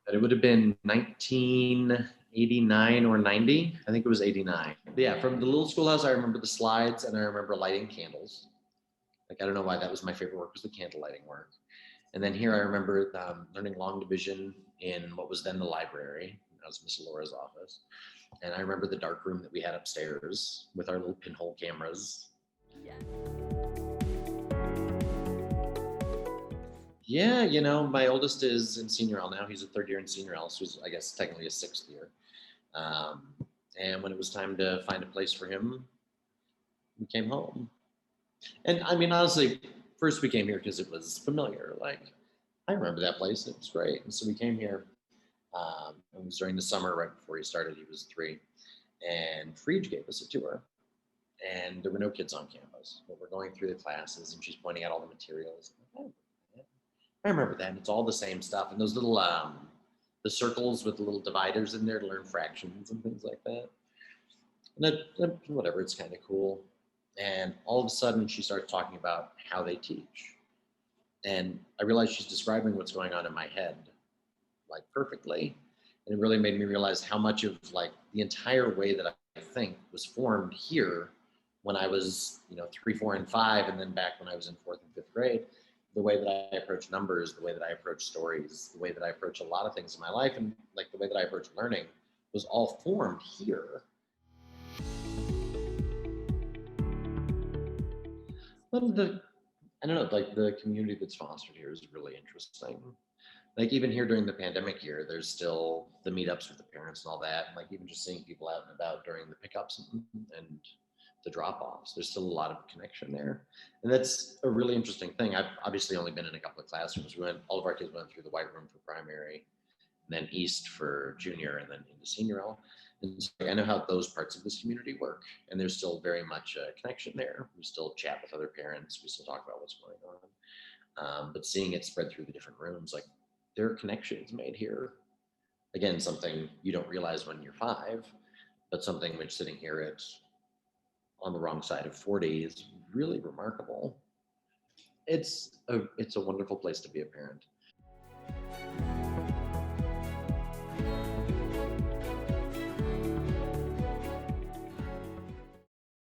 But it would have been 1989 or 90. I think it was 89. But yeah, from the little schoolhouse, I remember the slides and I remember lighting candles. Like, I don't know why that was my favorite work, was the candle lighting work. And then here I remember learning long division in what was then the library. That was Miss Laura's office. And I remember the dark room that we had upstairs with our little pinhole cameras. Yeah, my oldest is in senior L now. He's a third year in senior L, so he's, I guess, technically a sixth year. Um, and when it was time to find a place for him, we came home. And I mean, honestly, first we came here because it was familiar. Like, I remember that place. It was great. And so we came here. It was during the summer right before he started. He was 3. And Frege gave us a tour. And there were no kids on campus. But we're going through the classes and she's pointing out all the materials. I remember that. It's all the same stuff. And those little, the circles with the little dividers in there to learn fractions and things like that. And whatever, it's kind of cool. And all of a sudden she starts talking about how they teach. And I realized she's describing what's going on in my head, like, perfectly. And it really made me realize how much of, like, the entire way that I think was formed here when I was, 3, 4, and 5, and then back when I was in 4th and 5th grade. The way that I approach numbers, the way that I approach stories, the way that I approach a lot of things in my life, and like the way that I approach learning was all formed here. But I don't know, like, the community that's fostered here is really interesting. Like, even here during the pandemic year, there's still the meetups with the parents and all that. And like, even just seeing people out and about during the pickups and the drop-offs, there's still a lot of connection there. And that's a really interesting thing. I've obviously only been in a couple of classrooms. All of our kids went through the white room for primary, and then East for junior, and then into senior L. And so I know how those parts of this community work, and there's still very much a connection there. We still chat with other parents. We still talk about what's going on. But seeing it spread through the different rooms, like, there are connections made here. Again, something you don't realize when you're 5, but something which, sitting here at on the wrong side of 40, is really remarkable. It's a wonderful place to be a parent.